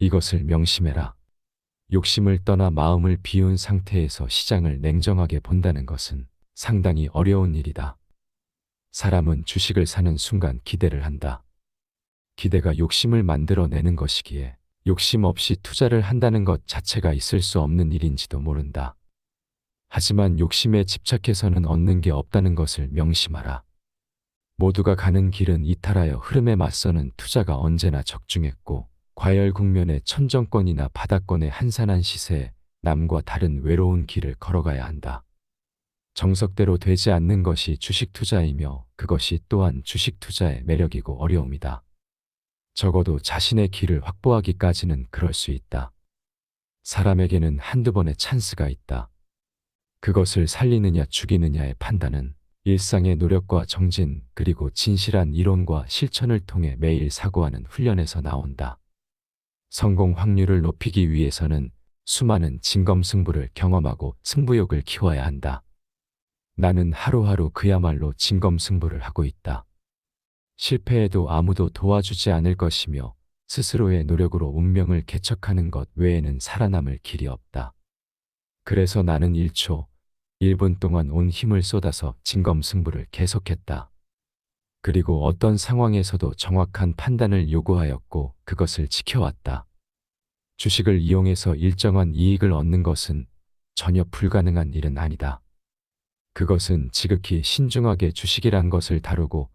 이것을 명심해라. 욕심을 떠나 마음을 비운 상태에서 시장을 냉정하게 본다는 것은 상당히 어려운 일이다. 사람은 주식을 사는 순간 기대를 한다. 기대가 욕심을 만들어내는 것이기에 욕심 없이 투자를 한다는 것 자체가 있을 수 없는 일인지도 모른다. 하지만 욕심에 집착해서는 얻는 게 없다는 것을 명심하라. 모두가 가는 길은 이탈하여 흐름에 맞서는 투자가 언제나 적중했고, 과열 국면의 천정권이나 바닥권의 한산한 시세에 남과 다른 외로운 길을 걸어가야 한다. 정석대로 되지 않는 것이 주식 투자이며 그것이 또한 주식 투자의 매력이고 어려움이다. 적어도 자신의 길을 확보하기까지는 그럴 수 있다. 사람에게는 한두 번의 찬스가 있다. 그것을 살리느냐 죽이느냐의 판단은 일상의 노력과 정진 그리고 진실한 이론과 실천을 통해 매일 사고하는 훈련에서 나온다. 성공 확률을 높이기 위해서는 수많은 진검승부를 경험하고 승부욕을 키워야 한다. 나는 하루하루 그야말로 진검승부를 하고 있다. 실패해도 아무도 도와주지 않을 것이며 스스로의 노력으로 운명을 개척하는 것 외에는 살아남을 길이 없다. 그래서 나는 1초, 1분 동안 온 힘을 쏟아서 진검승부를 계속했다. 그리고 어떤 상황에서도 정확한 판단을 요구하였고 그것을 지켜왔다. 주식을 이용해서 일정한 이익을 얻는 것은 전혀 불가능한 일은 아니다. 그것은 지극히 신중하게 주식이란 것을 다루고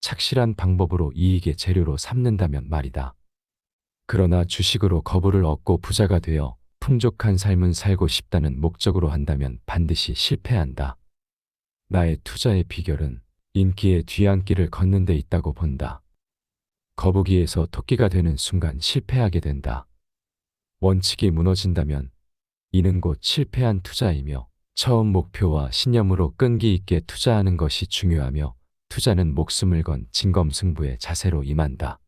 착실한 방법으로 이익의 재료로 삼는다면 말이다. 그러나 주식으로 거부를 얻고 부자가 되어 풍족한 삶은 살고 싶다는 목적으로 한다면 반드시 실패한다. 나의 투자의 비결은 인기의 뒤안길을 걷는 데 있다고 본다. 거북이에서 토끼가 되는 순간 실패하게 된다. 원칙이 무너진다면 이는 곧 실패한 투자이며 처음 목표와 신념으로 끈기 있게 투자하는 것이 중요하며 투자는 목숨을 건 진검승부의 자세로 임한다.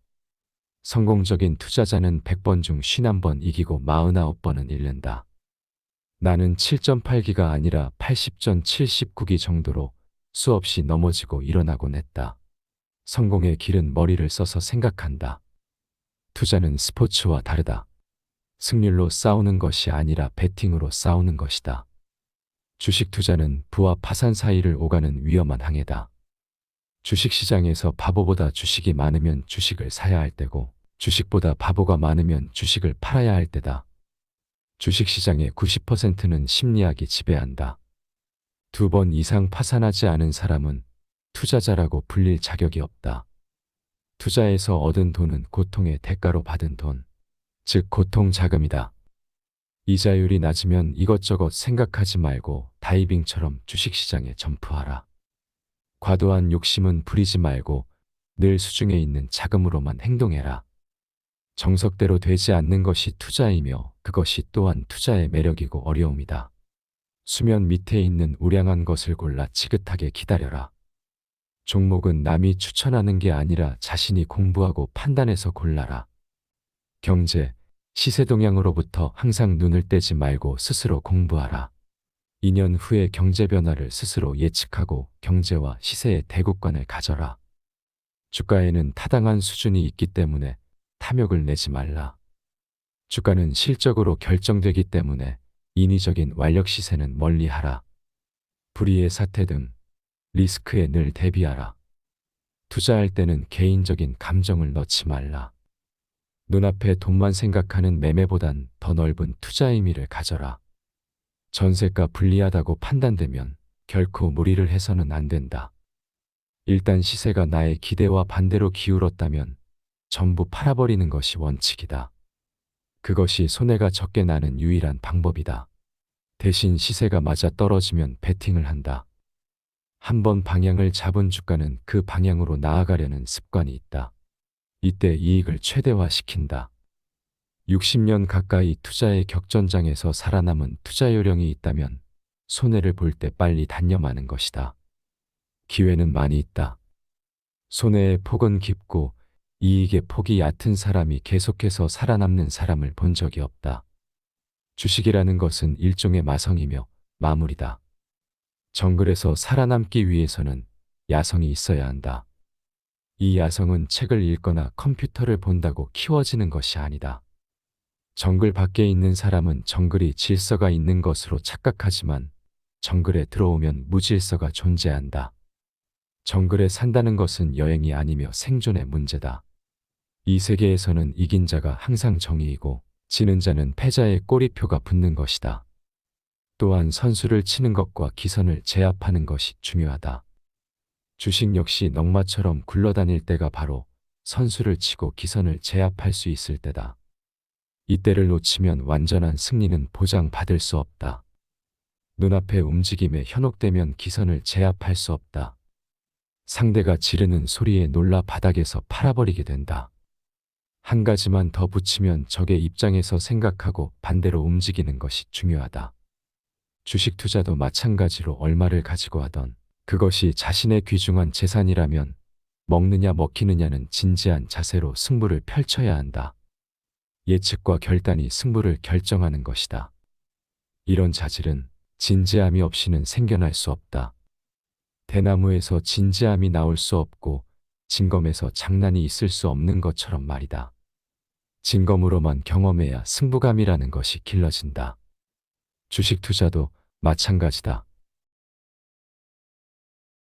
성공적인 투자자는 100번 중 51번 이기고 49번은 잃는다. 나는 7.8기가 아니라 80전 79기 정도로 수없이 넘어지고 일어나곤 했다. 성공의 길은 머리를 써서 생각한다. 투자는 스포츠와 다르다. 승률로 싸우는 것이 아니라 베팅으로 싸우는 것이다. 주식 투자는 부와 파산 사이를 오가는 위험한 항해다. 주식시장에서 바보보다 주식이 많으면 주식을 사야 할 때고 주식보다 바보가 많으면 주식을 팔아야 할 때다. 주식시장의 90%는 심리학이 지배한다. 2번 이상 파산하지 않은 사람은 투자자라고 불릴 자격이 없다. 투자에서 얻은 돈은 고통의 대가로 받은 돈, 즉 고통 자금이다. 이자율이 낮으면 이것저것 생각하지 말고 다이빙처럼 주식시장에 점프하라. 과도한 욕심은 부리지 말고 늘 수중에 있는 자금으로만 행동해라. 정석대로 되지 않는 것이 투자이며 그것이 또한 투자의 매력이고 어려움이다. 수면 밑에 있는 우량한 것을 골라 지긋하게 기다려라. 종목은 남이 추천하는 게 아니라 자신이 공부하고 판단해서 골라라. 경제, 시세 동향으로부터 항상 눈을 떼지 말고 스스로 공부하라. 2년 후의 경제 변화를 스스로 예측하고 경제와 시세의 대국관을 가져라. 주가에는 타당한 수준이 있기 때문에 탐욕을 내지 말라. 주가는 실적으로 결정되기 때문에 인위적인 완력 시세는 멀리하라. 불의의 사태 등 리스크에 늘 대비하라. 투자할 때는 개인적인 감정을 넣지 말라. 눈앞에 돈만 생각하는 매매보단 더 넓은 투자 의미를 가져라. 전세가 불리하다고 판단되면 결코 무리를 해서는 안 된다. 일단 시세가 나의 기대와 반대로 기울었다면 전부 팔아버리는 것이 원칙이다. 그것이 손해가 적게 나는 유일한 방법이다. 대신 시세가 맞아 떨어지면 베팅을 한다. 한번 방향을 잡은 주가는 그 방향으로 나아가려는 습관이 있다. 이때 이익을 최대화시킨다. 60년 가까이 투자의 격전장에서 살아남은 투자 요령이 있다면 손해를 볼 때 빨리 단념하는 것이다. 기회는 많이 있다. 손해의 폭은 깊고 이익의 폭이 얕은 사람이 계속해서 살아남는 사람을 본 적이 없다. 주식이라는 것은 일종의 마성이며 마물이다. 정글에서 살아남기 위해서는 야성이 있어야 한다. 이 야성은 책을 읽거나 컴퓨터를 본다고 키워지는 것이 아니다. 정글 밖에 있는 사람은 정글이 질서가 있는 것으로 착각하지만 정글에 들어오면 무질서가 존재한다. 정글에 산다는 것은 여행이 아니며 생존의 문제다. 이 세계에서는 이긴 자가 항상 정의이고 지는 자는 패자의 꼬리표가 붙는 것이다. 또한 선수를 치는 것과 기선을 제압하는 것이 중요하다. 주식 역시 넝마처럼 굴러다닐 때가 바로 선수를 치고 기선을 제압할 수 있을 때다. 이때를 놓치면 완전한 승리는 보장받을 수 없다. 눈앞의 움직임에 현혹되면 기선을 제압할 수 없다. 상대가 지르는 소리에 놀라 바닥에서 팔아버리게 된다. 한 가지만 더 붙이면 적의 입장에서 생각하고 반대로 움직이는 것이 중요하다. 주식 투자도 마찬가지로 얼마를 가지고 하던 그것이 자신의 귀중한 재산이라면 먹느냐 먹히느냐는 진지한 자세로 승부를 펼쳐야 한다. 예측과 결단이 승부를 결정하는 것이다. 이런 자질은 진지함이 없이는 생겨날 수 없다. 대나무에서 진지함이 나올 수 없고 진검에서 장난이 있을 수 없는 것처럼 말이다. 진검으로만 경험해야 승부감이라는 것이 길러진다. 주식 투자도 마찬가지다.